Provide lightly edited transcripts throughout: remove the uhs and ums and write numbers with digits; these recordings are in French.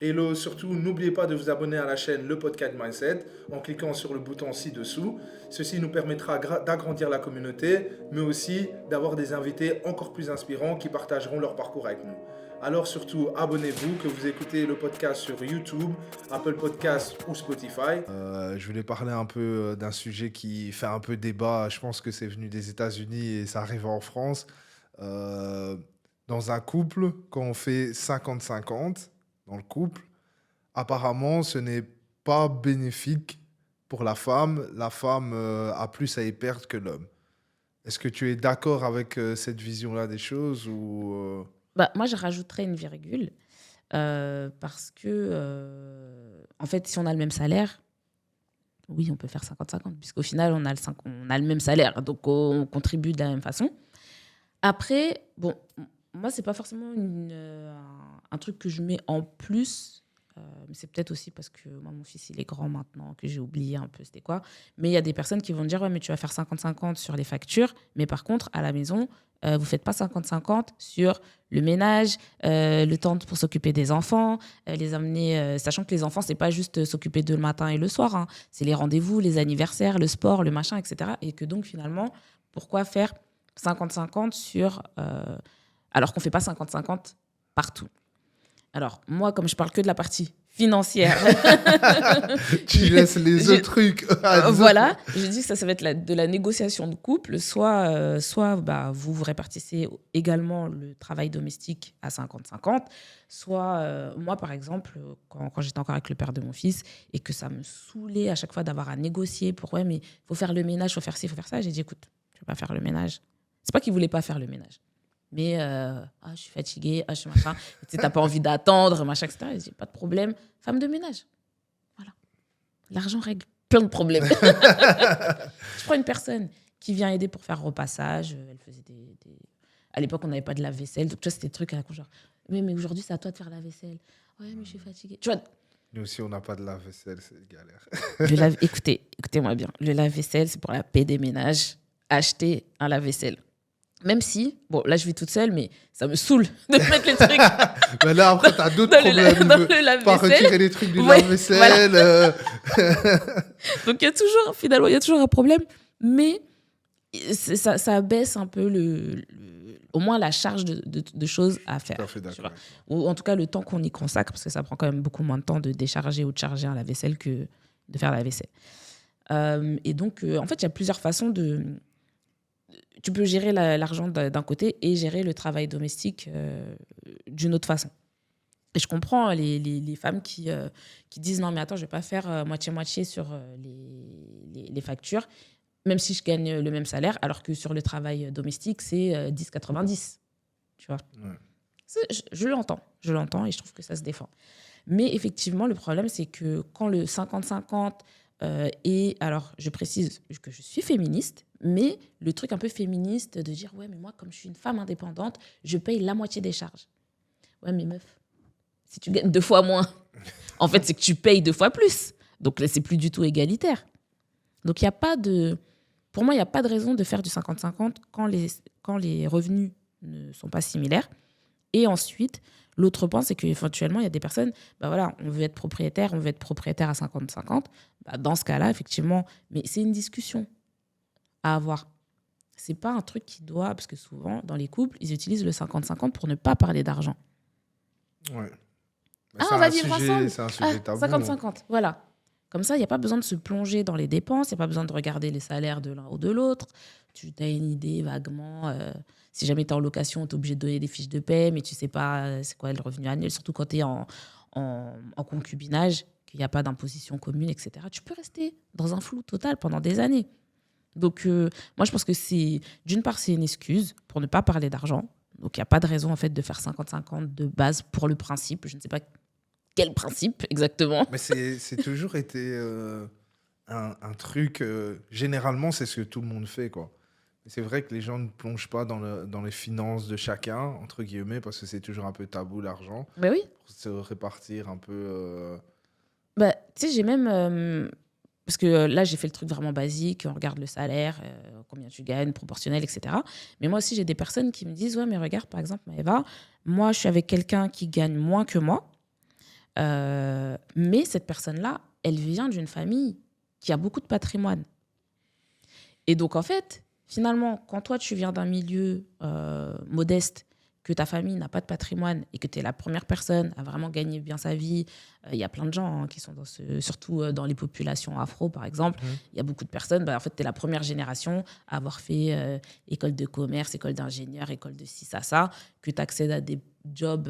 Hello, surtout n'oubliez pas de vous abonner à la chaîne Le Podcast Mindset en cliquant sur le bouton ci-dessous. Ceci nous permettra d'agrandir la communauté, mais aussi d'avoir des invités encore plus inspirants qui partageront leur parcours avec nous. Alors surtout, abonnez-vous, que vous écoutez le podcast sur YouTube, Apple Podcasts ou Spotify. Je voulais parler un peu d'un sujet qui fait un peu débat. Je pense que c'est venu des États-Unis et ça arrive en France. Euh, Dans un couple, quand on fait 50-50 dans le couple, apparemment, ce n'est pas bénéfique pour la femme. La femme a plus à y perdre que l'homme. Est-ce que tu es d'accord avec cette vision-là des choses ou Moi, je rajouterais une virgule parce que, en fait, si on a le même salaire, oui, on peut faire 50-50, puisqu'au final, on a le même salaire, donc on contribue de la même façon. Après, bon, moi, c'est pas forcément un truc que je mets en plus. Mais c'est peut-être aussi parce que moi, mon fils, il est grand maintenant, que j'ai oublié un peu c'était quoi. Mais il y a des personnes qui vont dire, ouais, mais tu vas faire 50-50 sur les factures, mais par contre, à la maison, vous faites pas 50-50 sur le ménage, le temps pour s'occuper des enfants, les amener, sachant que les enfants, c'est pas juste s'occuper d'eux le matin et le soir, hein. C'est les rendez-vous, les anniversaires, le sport, le machin, etc. Et que donc, finalement, pourquoi faire 50-50 alors qu'on fait pas 50-50 partout. Alors, moi, comme je parle que de la partie financière, tu laisses les autres trucs voilà, je dis que ça va être de la négociation de couple. Soit vous répartissez également le travail domestique à 50-50, soit moi, par exemple, quand j'étais encore avec le père de mon fils et que ça me saoulait à chaque fois d'avoir à négocier pour, ouais, mais il faut faire le ménage, il faut faire ci, il faut faire ça, j'ai dit, écoute, tu ne vas pas faire le ménage. C'est pas qu'il ne voulait pas faire le ménage. Mais je suis fatiguée, je suis machin. Tu n'as pas envie d'attendre, machin, etc. J'ai dit, pas de problème. Femme de ménage. Voilà. L'argent règle plein de problèmes. Je prends une personne qui vient aider pour faire repassage. Elle faisait À l'époque, on n'avait pas de lave-vaisselle. Donc, tu vois, c'était des trucs à genre, oui, mais aujourd'hui, c'est à toi de faire la vaisselle. Ouais, mais je suis fatiguée. Tu vois, Nous aussi, on n'a pas de lave-vaisselle, c'est galère. écoutez-moi bien. Le lave-vaisselle, c'est pour la paix des ménages. Achetez un lave-vaisselle. Même si, bon, là, je vis toute seule, mais ça me saoule de mettre les trucs Mais là, après, t'as d'autres problèmes. dans Il le veut pas lave-vaisselle. retirer les trucs du Ouais, lave-vaisselle. voilà. Donc, finalement, il y a toujours un problème. Mais ça baisse un peu au moins la charge de choses à faire. Tout à fait d'accord. Ou en tout cas, le temps qu'on y consacre, parce que ça prend quand même beaucoup moins de temps de décharger ou de charger un lave-vaisselle que de faire la vaisselle. Et donc, en fait, il y a plusieurs façons tu peux gérer l'argent d'un côté et gérer le travail domestique d'une autre façon. Et je comprends les femmes qui disent non, mais attends, je ne vais pas faire moitié-moitié sur les factures, même si je gagne le même salaire, alors que sur le travail domestique, c'est 10-90. Tu vois. Ouais. Je l'entends et je trouve que ça se défend. Mais effectivement, le problème, c'est que quand le 50-50 alors je précise que je suis féministe, mais le truc un peu féministe de dire ouais, mais moi, comme je suis une femme indépendante, je paye la moitié des charges. Ouais, mais meuf, si tu gagnes 2 fois moins, en fait, c'est que tu payes 2 fois plus. Donc là, c'est plus du tout égalitaire. Donc, pour moi, il n'y a pas de raison de faire du 50-50 quand les revenus ne sont pas similaires. Et ensuite, l'autre point, c'est qu'éventuellement, il y a des personnes, on veut être propriétaire à 50-50. Dans ce cas-là, effectivement, mais c'est une discussion à avoir. C'est pas un truc parce que souvent, dans les couples, ils utilisent le 50-50 pour ne pas parler d'argent. Ouais. On va vivre ensemble. C'est un sujet tabou. 50-50, voilà. Comme ça, il n'y a pas besoin de se plonger dans les dépenses, il n'y a pas besoin de regarder les salaires de l'un ou de l'autre. Tu as une idée vaguement. Si jamais tu es en location, tu es obligé de donner des fiches de paie, mais tu ne sais pas c'est quoi le revenu annuel, surtout quand tu es en concubinage, qu'il n'y a pas d'imposition commune, etc. Tu peux rester dans un flou total pendant des années. Donc, moi, je pense que d'une part, c'est une excuse pour ne pas parler d'argent. Donc, il n'y a pas de raison en fait, de faire 50-50 de base pour le principe. Je ne sais pas quel principe exactement. Mais c'est toujours été un truc. Généralement, c'est ce que tout le monde fait, quoi. Mais c'est vrai que les gens ne plongent pas dans les finances de chacun, entre guillemets, parce que c'est toujours un peu tabou, l'argent. Mais oui. Pour se répartir un peu. Tu sais, j'ai même. Parce que là, j'ai fait le truc vraiment basique. On regarde le salaire, combien tu gagnes, proportionnel, etc. Mais moi aussi, j'ai des personnes qui me disent ouais, mais regarde, par exemple, Maëva, moi, je suis avec quelqu'un qui gagne moins que moi. Mais cette personne-là, elle vient d'une famille qui a beaucoup de patrimoine. Et donc, en fait, finalement, quand toi, tu viens d'un milieu modeste, que ta famille n'a pas de patrimoine et que tu es la première personne à vraiment gagner bien sa vie, il y a plein de gens qui sont surtout dans les populations afro, par exemple. Il y a beaucoup de personnes, en fait, tu es la première génération à avoir fait école de commerce, école d'ingénieur, école de ci, ça, que tu accèdes à des jobs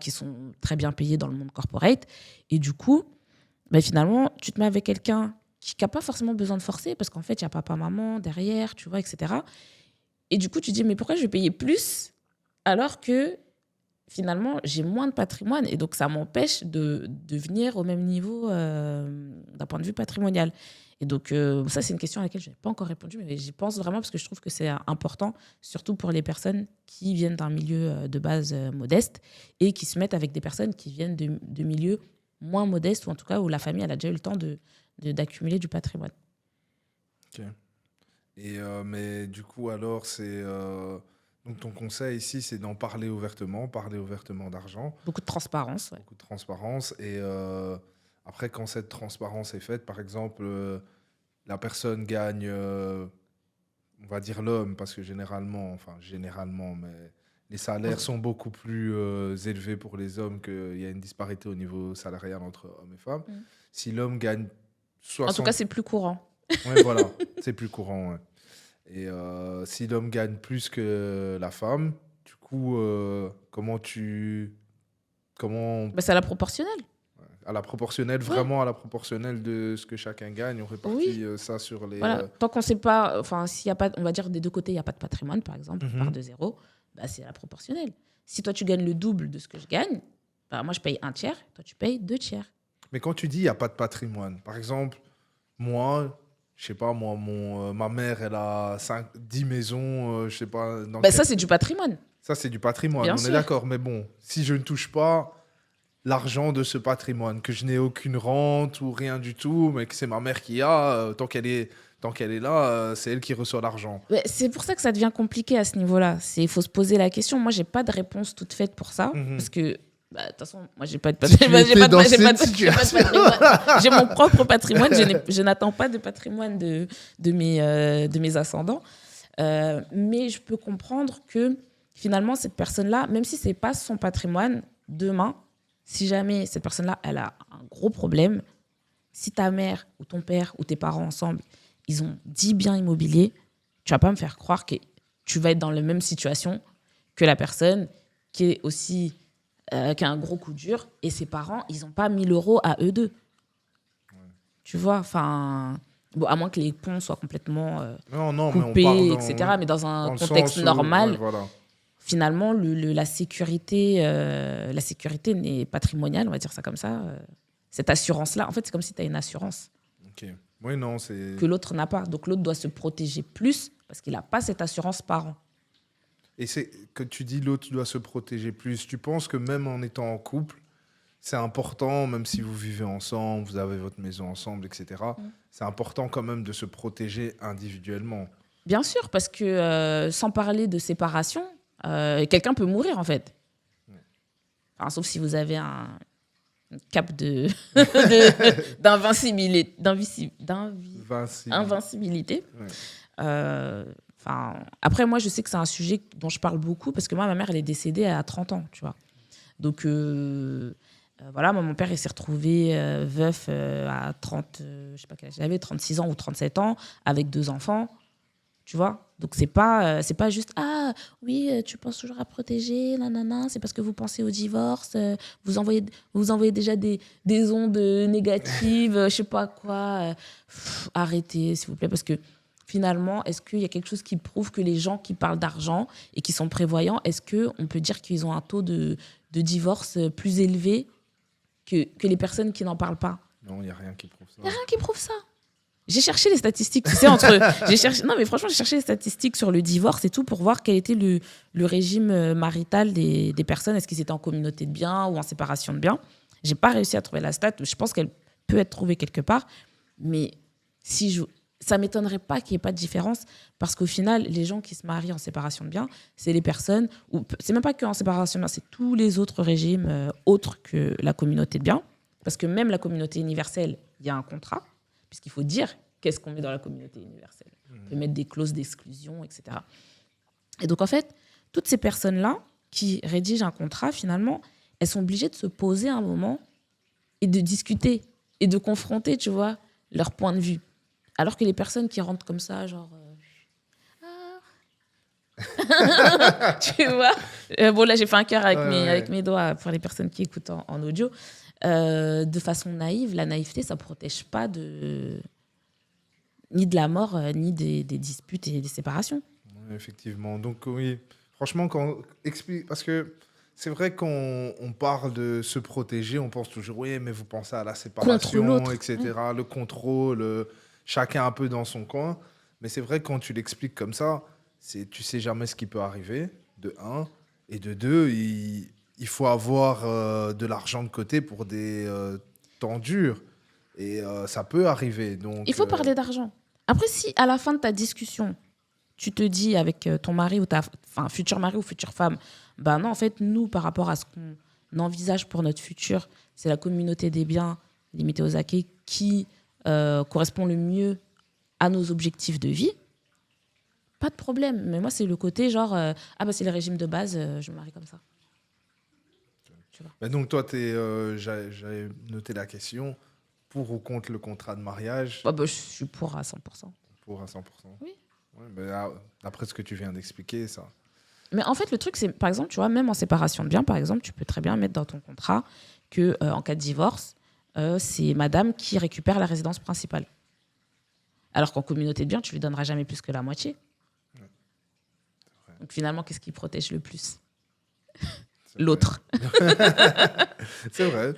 qui sont très bien payés dans le monde corporate. Et du coup, finalement, tu te mets avec quelqu'un qui n'a pas forcément besoin de forcer parce qu'en fait, il y a papa, maman derrière, tu vois, etc. Et du coup, tu te dis, mais pourquoi je vais payer plus alors que finalement, j'ai moins de patrimoine et donc ça m'empêche de venir au même niveau d'un point de vue patrimonial. Et donc, ça, c'est une question à laquelle je n'ai pas encore répondu, mais j'y pense vraiment parce que je trouve que c'est important, surtout pour les personnes qui viennent d'un milieu de base modeste et qui se mettent avec des personnes qui viennent de milieux moins modestes ou en tout cas où la famille elle a déjà eu le temps d'accumuler du patrimoine. Ok. Et mais du coup, alors, c'est... Donc, ton conseil ici, c'est d'en parler ouvertement d'argent. Beaucoup de transparence. Ouais. Beaucoup de transparence. Et après, quand cette transparence est faite, par exemple, la personne gagne, on va dire l'homme, parce que généralement, mais les salaires sont beaucoup plus élevés pour les hommes, qu'il y a une disparité au niveau salarial entre hommes et femmes. Si l'homme gagne 60... En tout cas, c'est plus courant. Oui, voilà, c'est plus courant. Ouais. Et si l'homme gagne plus que la femme, du coup, comment C'est à la proportionnelle. À la proportionnelle, vraiment à la proportionnelle de ce que chacun gagne, on répartit ça sur les... Voilà. Tant qu'on ne sait pas, s'il y a pas, on va dire des deux côtés, il n'y a pas de patrimoine, par exemple, on part de zéro, c'est à la proportionnelle. Si toi, tu gagnes le double de ce que je gagne, moi, je paye 1/3, toi, tu payes 2/3. Mais quand tu dis il n'y a pas de patrimoine, par exemple, moi... Je sais pas, ma mère, elle a 10 maisons, je sais pas... Ça, c'est du patrimoine. Ça, c'est du patrimoine, Bien on sûr. est d'accord. Mais bon, si je ne touche pas l'argent de ce patrimoine, que je n'ai aucune rente ou rien du tout, mais que c'est ma mère qui a, tant qu'elle est là, c'est elle qui reçoit l'argent. C'est pour ça que ça devient compliqué à ce niveau-là. Il faut se poser la question. Moi, j'ai pas de réponse toute faite pour ça, parce que... De toute façon, moi, j'ai pas de patrimoine. J'ai mon propre patrimoine. Je n'attends pas de patrimoine de mes ascendants. Mais je peux comprendre que finalement, cette personne-là, même si c'est pas son patrimoine, demain, si jamais cette personne-là, elle a un gros problème, si ta mère ou ton père ou tes parents ensemble, ils ont 10 biens immobiliers, tu vas pas me faire croire que tu vas être dans la même situation que la personne qui est aussi... qui a un gros coup dur, et ses parents, ils n'ont pas 1 000 € à eux deux. Ouais. Tu vois, à moins que les ponts soient complètement coupés, etc. Mais dans un contexte normal, finalement, la sécurité n'est patrimoniale, on va dire ça comme ça. Cette assurance-là, en fait, c'est comme si tu as une assurance. Ok. Oui, non, c'est... Que l'autre n'a pas. Donc, l'autre doit se protéger plus parce qu'il n'a pas cette assurance par an. Et c'est que tu dis l'autre doit se protéger plus. Tu penses que même en étant en couple, c'est important, même si vous vivez ensemble, vous avez votre maison ensemble, etc., c'est important quand même de se protéger individuellement. Bien sûr, parce que sans parler de séparation, quelqu'un peut mourir en fait. Sauf si vous avez un cap d'invincibilité. Ouais. Après, moi, je sais que c'est un sujet dont je parle beaucoup parce que moi, ma mère, elle est décédée à 30 ans, tu vois. Donc, moi, mon père, il s'est retrouvé veuf à 30, je sais pas quel âge j'avais, 36 ans ou 37 ans, avec 2 enfants, tu vois. Donc, c'est pas juste, ah, oui, tu penses toujours à protéger, nanana, c'est parce que vous pensez au divorce, vous envoyez déjà des ondes négatives, je sais pas quoi. Arrêtez, s'il vous plaît, parce que finalement, est-ce qu'il y a quelque chose qui prouve que les gens qui parlent d'argent et qui sont prévoyants, est-ce qu'on peut dire qu'ils ont un taux de divorce plus élevé que les personnes qui n'en parlent pas? Non, il n'y a rien qui prouve ça. Il n'y a rien qui prouve ça. J'ai cherché les statistiques, tu sais, Non, mais franchement, j'ai cherché les statistiques sur le divorce et tout pour voir quel était le régime marital des personnes. Est-ce qu'ils étaient en communauté de biens ou en séparation de biens? Je n'ai pas réussi à trouver la stat. Je pense qu'elle peut être trouvée quelque part. Mais si ça m'étonnerait pas qu'il n'y ait pas de différence parce qu'au final, les gens qui se marient en séparation de biens, c'est les personnes, ou c'est même pas qu'en séparation de biens, c'est tous les autres régimes autres que la communauté de biens. Parce que même la communauté universelle, il y a un contrat, puisqu'il faut dire qu'est-ce qu'on met dans la communauté universelle. On peut mettre des clauses d'exclusion, etc. Et donc, en fait, toutes ces personnes-là qui rédigent un contrat, finalement, elles sont obligées de se poser un moment et de discuter et de confronter, tu vois, leur point de vue. Alors que les personnes qui rentrent comme ça, genre... tu vois bon, là, j'ai fait un cœur avec mes doigts pour les personnes qui écoutent en audio. De façon naïve, la naïveté, ça ne protège pas ni de la mort, ni des disputes et des séparations. Ouais, effectivement. Donc, oui, franchement, parce que c'est vrai qu'on parle de se protéger, on pense toujours, oui, mais vous pensez à la séparation, etc., le contrôle, chacun un peu dans son coin. Mais c'est vrai que quand tu l'expliques comme ça, tu sais jamais ce qui peut arriver, de un. Et de deux, il faut avoir de l'argent de côté pour des temps durs. Et ça peut arriver. Donc, il faut parler d'argent. Après, si à la fin de ta discussion, tu te dis avec ton mari ou futur mari ou future femme, ben non, en fait, nous, par rapport à ce qu'on envisage pour notre futur, c'est la communauté des biens limitée aux acquis qui correspond le mieux à nos objectifs de vie. Pas de problème. Mais moi, c'est le côté genre, c'est le régime de base, je me marie comme ça. Tu vois. Mais donc, toi, j'avais noté la question, pour ou contre le contrat de mariage? Je suis pour à 100%. Pour à 100%? Oui. Ouais, mais après ce que tu viens d'expliquer, ça... Mais en fait, le truc, c'est, par exemple, tu vois, même en séparation de biens, par exemple, tu peux très bien mettre dans ton contrat que en cas de divorce, c'est madame qui récupère la résidence principale. Alors qu'en communauté de biens, tu lui donneras jamais plus que la moitié. Ouais. Donc finalement, qu'est-ce qui protège le plus? L'autre. C'est vrai.